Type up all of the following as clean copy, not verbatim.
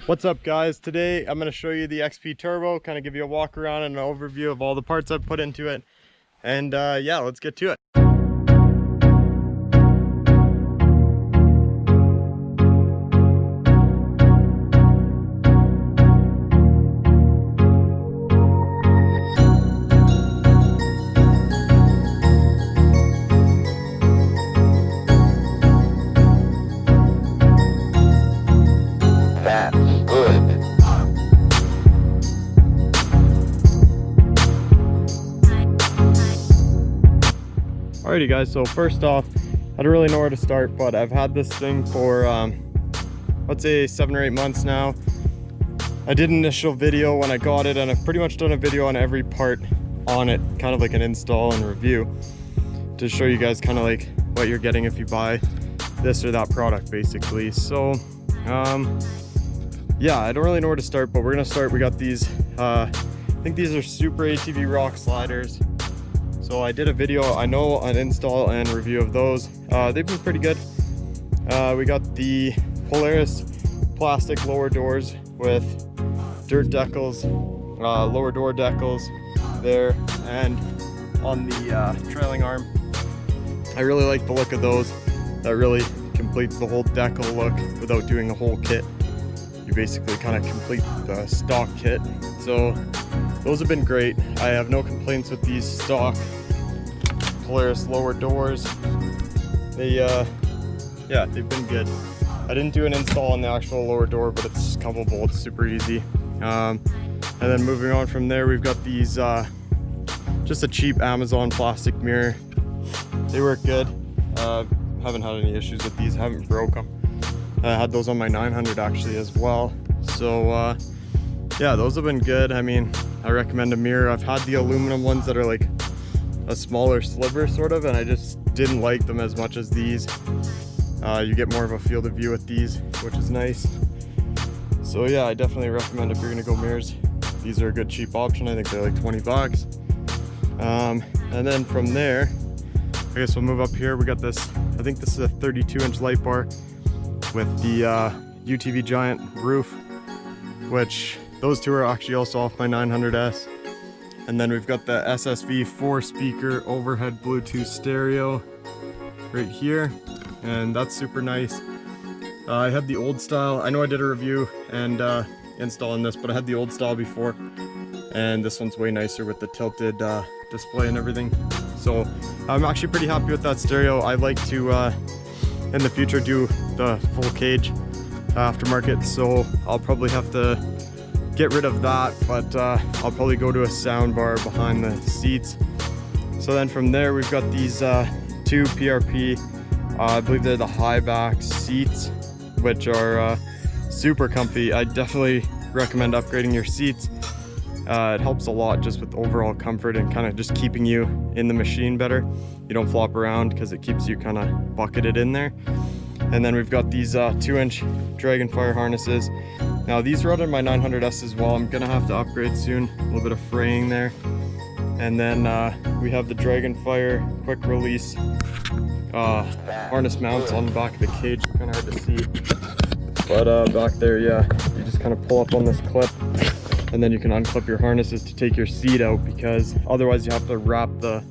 What's up guys? Today I'm going to show you the XP Turbo, kind of give you a walk around and an overview of all the parts I've put into it. And yeah, let's get to it. Alrighty guys, so first off, I don't really know where to start, but I've had this thing for let's say 7 or 8 months now. I did an initial video when I got it, and I've pretty much done a video on every part on it, kind of like an install and review, to show you guys kind of like what you're getting if you buy this or that product basically. So yeah, I don't really know where to start, but we're gonna start. We got these I think these are Super ATV rock sliders. So I did a video, I know, an install and review of those. They've been pretty good. We got the Polaris plastic lower doors with dirt decals, lower door decals there, and on the trailing arm. I really like the look of those. That really completes the whole decal look without doing the whole kit. You basically kind of complete the stock kit. So those have been great. I have no complaints with these stock Polaris lower doors. They yeah, they've been good. I didn't do an install on the actual lower door, but it's a couple bolts, super easy. And then moving on from there, we've got these just a cheap Amazon plastic mirror. They work good. Haven't had any issues with these, haven't broke them. I had those on my 900 actually as well. So yeah, those have been good. I mean, I recommend a mirror. I've had the aluminum ones that are like a smaller sliver sort of, and I just didn't like them as much as these. You get more of a field of view with these, which is nice. So yeah, I definitely recommend if you're gonna go mirrors, these are a good cheap option. I think they're like 20 bucks. And then from there, I guess we'll move up here. We got this, I think this is a 32-inch light bar with the UTV Giant roof, which those two are actually also off my 900S. And then we've got the SSV 4-speaker overhead Bluetooth stereo right here, and that's super nice. I had the old style. I know I did a review and install on this, but I had the old style before, and this one's way nicer with the tilted display and everything. So I'm actually pretty happy with that stereo. I like to in the future do the full cage aftermarket, so I'll probably have to get rid of that, but I'll probably go to a sound bar behind the seats. So then from there, we've got these two PRP, I believe they're the high back seats, which are super comfy. I definitely recommend upgrading your seats. It helps a lot just with overall comfort and kind of just keeping you in the machine better. You don't flop around because it keeps you kind of bucketed in there. And then we've got these 2-inch Dragonfire harnesses. Now these are out in my 900S as well. I'm gonna have to upgrade soon. A little bit of fraying there. And then we have the Dragonfire quick release harness mounts on the back of the cage. Kind of hard to see, but back there, yeah, you just kind of pull up on this clip, and then you can unclip your harnesses to take your seat out, because otherwise you have to wrap the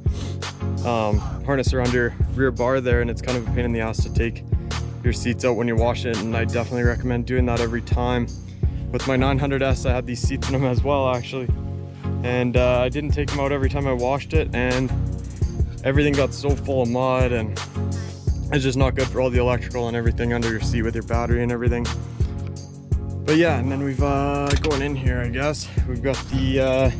harness around your rear bar there, and it's kind of a pain in the ass to take your seats out when you wash it. And I definitely recommend doing that every time. With my 900S, I had these seats in them as well actually, and I didn't take them out every time I washed it, and everything got so full of mud, and it's just not good for all the electrical and everything under your seat with your battery and everything. But yeah, and then we've going in here, I guess we've got the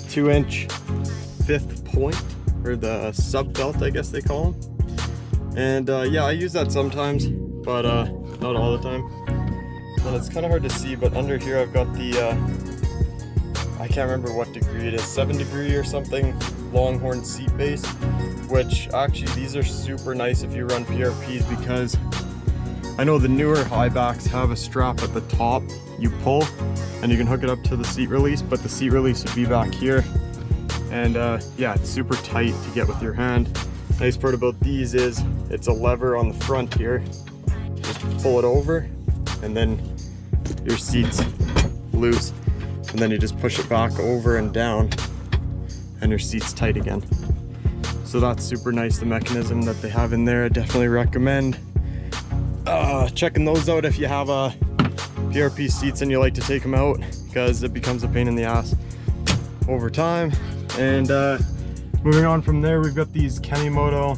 2-inch 5th point, or the sub belt, I guess they call them. And yeah, I use that sometimes, but not all the time. And it's kind of hard to see, but under here I've got the I can't remember what degree it is, 7 degree or something, Longhorn seat base, which actually these are super nice if you run PRPs, because I know the newer high backs have a strap at the top you pull and you can hook it up to the seat release, but the seat release would be back here. And yeah, it's super tight to get with your hand. Nice part about these is it's a lever on the front here. Just pull it over, and then your seat's loose, and then you just push it back over and down and your seat's tight again. So that's super nice, the mechanism that they have in there. I definitely recommend checking those out if you have PRP seats and you like to take them out, because it becomes a pain in the ass over time. And moving on from there, we've got these Moto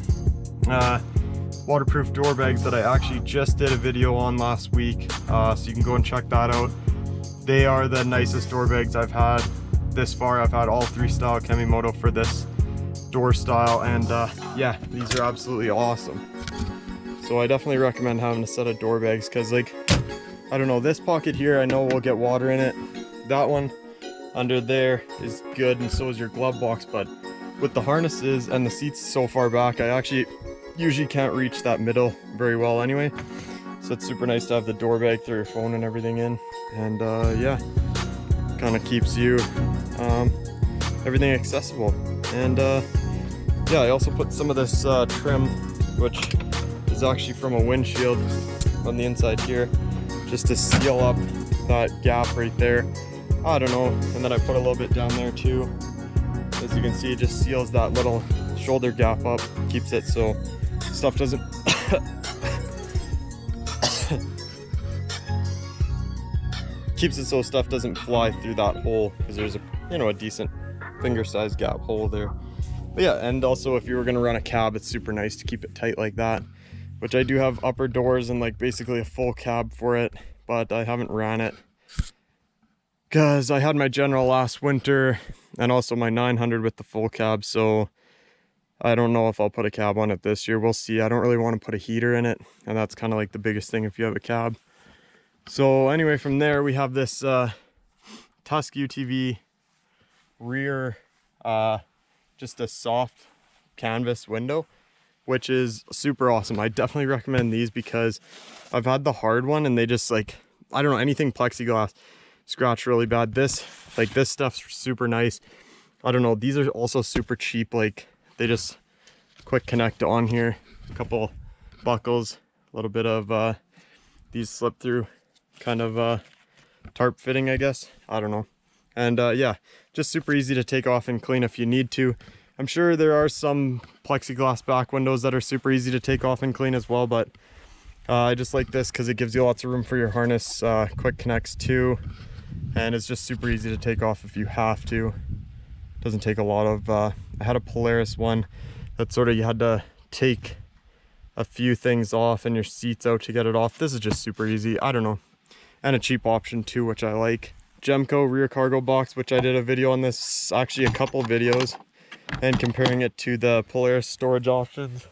waterproof door bags that I actually just did a video on last week, so you can go and check that out. They are the nicest door bags I've had this far. I've had all 3 style Moto for this door style, and yeah, these are absolutely awesome. So I definitely recommend having a set of door bags, because like, I don't know, this pocket here I know will get water in it. That one under there is good, and so is your glove box, but with the harnesses and the seats so far back, I actually usually can't reach that middle very well anyway. So it's super nice to have the door bag, throw your phone and everything in, and yeah, kind of keeps you everything accessible. And yeah, I also put some of this trim, which is actually from a windshield, on the inside here, just to seal up that gap right there. I don't know, and then I put a little bit down there too. As you can see, it just seals that little shoulder gap up, keeps it so stuff doesn't keeps it so stuff doesn't fly through that hole, because there's a, you know, a decent finger size gap hole there. But yeah, and also if you were going to run a cab, it's super nice to keep it tight like that, which I do have upper doors and like basically a full cab for it, but I haven't ran it because I had my General last winter and also my 900 with the full cab, so I don't know if I'll put a cab on it this year. We'll see. I don't really want to put a heater in it, and that's kind of like the biggest thing if you have a cab. So anyway, from there we have this Tusk UTV rear, just a soft canvas window, which is super awesome. I definitely recommend these, because I've had the hard one and they just, like, I don't know, anything plexiglass scratch really bad. This, like, this stuff's super nice. I don't know, these are also super cheap. Like, they just quick connect on here, a couple buckles, a little bit of these slip through kind of tarp fitting, I guess, I don't know. And yeah, just super easy to take off and clean if you need to. I'm sure there are some plexiglass back windows that are super easy to take off and clean as well, but I just like this because it gives you lots of room for your harness. Quick connects too, and it's just super easy to take off if you have to. Doesn't take a lot of I had a Polaris one that sort of you had to take a few things off and your seats out to get it off. This is just super easy, I don't know, and a cheap option too, which I like. Gemco rear cargo box, which I did a video on this, actually a couple videos, and comparing it to the Polaris storage options.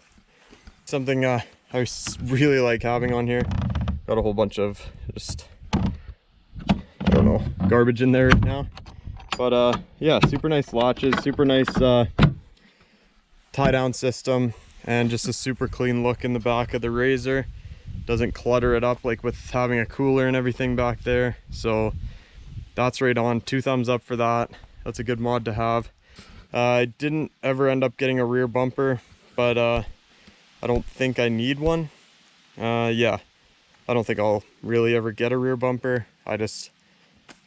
Something I really like having on here. Got a whole bunch of just, I don't know, garbage in there right now. But yeah, super nice latches, super nice tie down system, and just a super clean look in the back of the RZR. Doesn't clutter it up like with having a cooler and everything back there. So that's right on. 2 thumbs up for that. That's a good mod to have. I didn't ever end up getting a rear bumper, but I don't think I need one. Yeah, I don't think I'll really ever get a rear bumper. I just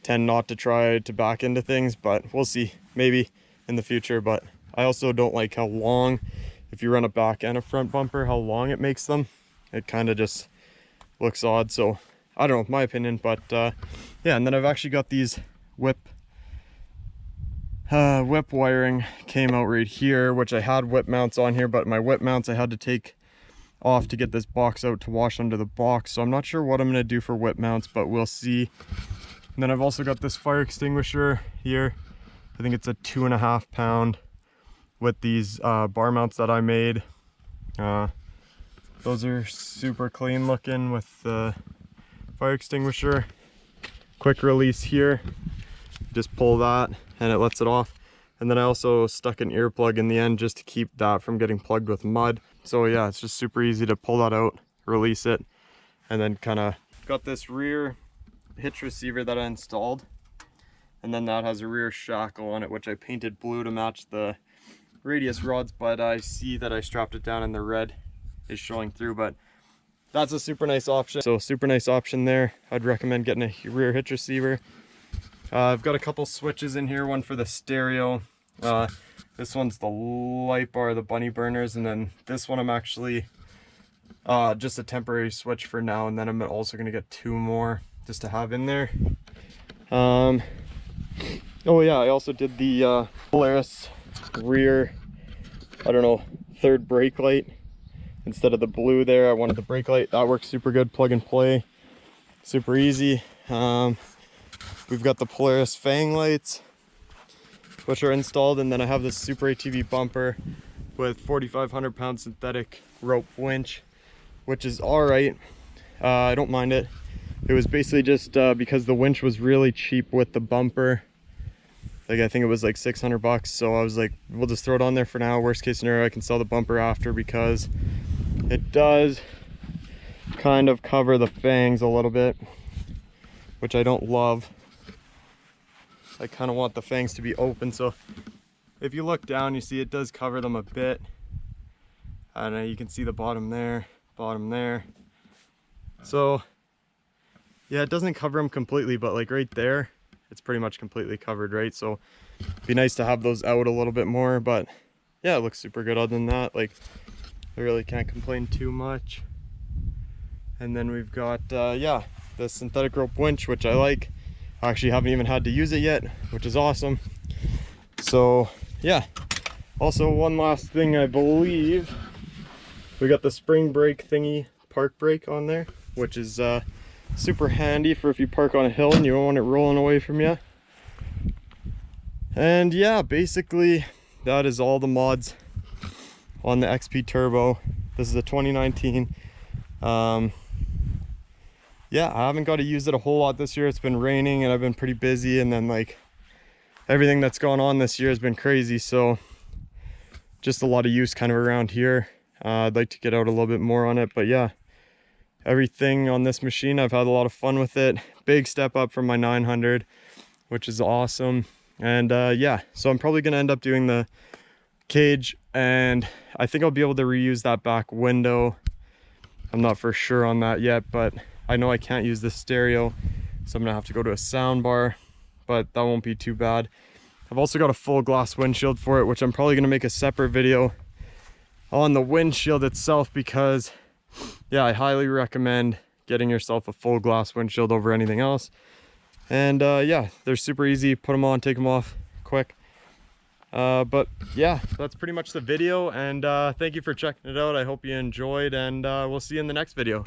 tend not to try to back into things, but we'll see, maybe in the future. But I also don't like how long, if you run a back and a front bumper, how long it makes them. It kind of just looks odd. So I don't know, my opinion. But yeah, and then I've actually got these whip wiring came out right here, which I had whip mounts on here, but my whip mounts I had to take off to get this box out to wash under the box. So I'm not sure what I'm going to do for whip mounts, but we'll see. And then I've also got this fire extinguisher here. I think it's a 2.5 pound with these bar mounts that I made. Those are super clean looking with the fire extinguisher. Quick release here. Just pull that and it lets it off. And then I also stuck an earplug in the end just to keep that from getting plugged with mud. So yeah, it's just super easy to pull that out, release it, and then kind of got this rear hitch receiver that I installed. And then that has a rear shackle on it, which I painted blue to match the radius rods, but I see that I strapped it down and the red is showing through. But that's a super nice option. So super nice option there. I'd recommend getting a rear hitch receiver. I've got a couple switches in here, one for the stereo. This one's the light bar, the bunny burners, and then this one I'm actually just a temporary switch for now, and then I'm also gonna get 2 more just to have in there. Oh yeah, I also did the Polaris rear, I don't know, 3rd brake light. Instead of the blue there, I wanted the brake light. That works super good, plug and play, super easy. We've got the Polaris Fang lights, which are installed, and then I have this Super ATV bumper with 4,500 pound synthetic rope winch, which is all right. I don't mind it. It was basically just because the winch was really cheap with the bumper. Like, I think it was like 600 bucks. So I was like, we'll just throw it on there for now. Worst case scenario, I can sell the bumper after, because it does kind of cover the fangs a little bit, which I don't love. I kind of want the fangs to be open, so if you look down, you see it does cover them a bit. And you can see the bottom there, bottom there. So yeah, it doesn't cover them completely, but like right there, it's pretty much completely covered, right? So it'd be nice to have those out a little bit more, but yeah, it looks super good. Other than that, like, I really can't complain too much. And then we've got yeah, the synthetic rope winch, which I like. I actually haven't even had to use it yet, which is awesome. So yeah, also one last thing, I believe we got the spring brake thingy, park brake on there, which is super handy for if you park on a hill and you don't want it rolling away from you. And yeah, basically that is all the mods on the XP Turbo. This is a 2019. Yeah, I haven't got to use it a whole lot this year. It's been raining and I've been pretty busy, and then like everything that's gone on this year has been crazy, so just a lot of use kind of around here. I'd like to get out a little bit more on it, but yeah, everything on this machine, I've had a lot of fun with it. Big step up from my 900, which is awesome. And yeah, so I'm probably going to end up doing the cage, and I think I'll be able to reuse that back window. I'm not for sure on that yet, but I know I can't use the stereo, so I'm gonna have to go to a sound bar, but that won't be too bad. I've also got a full glass windshield for it, which I'm probably gonna make a separate video on the windshield itself, because yeah, I highly recommend getting yourself a full glass windshield over anything else. And yeah, they're super easy. Put them on, take them off quick. But yeah, that's pretty much the video, and thank you for checking it out. I hope you enjoyed, and we'll see you in the next video.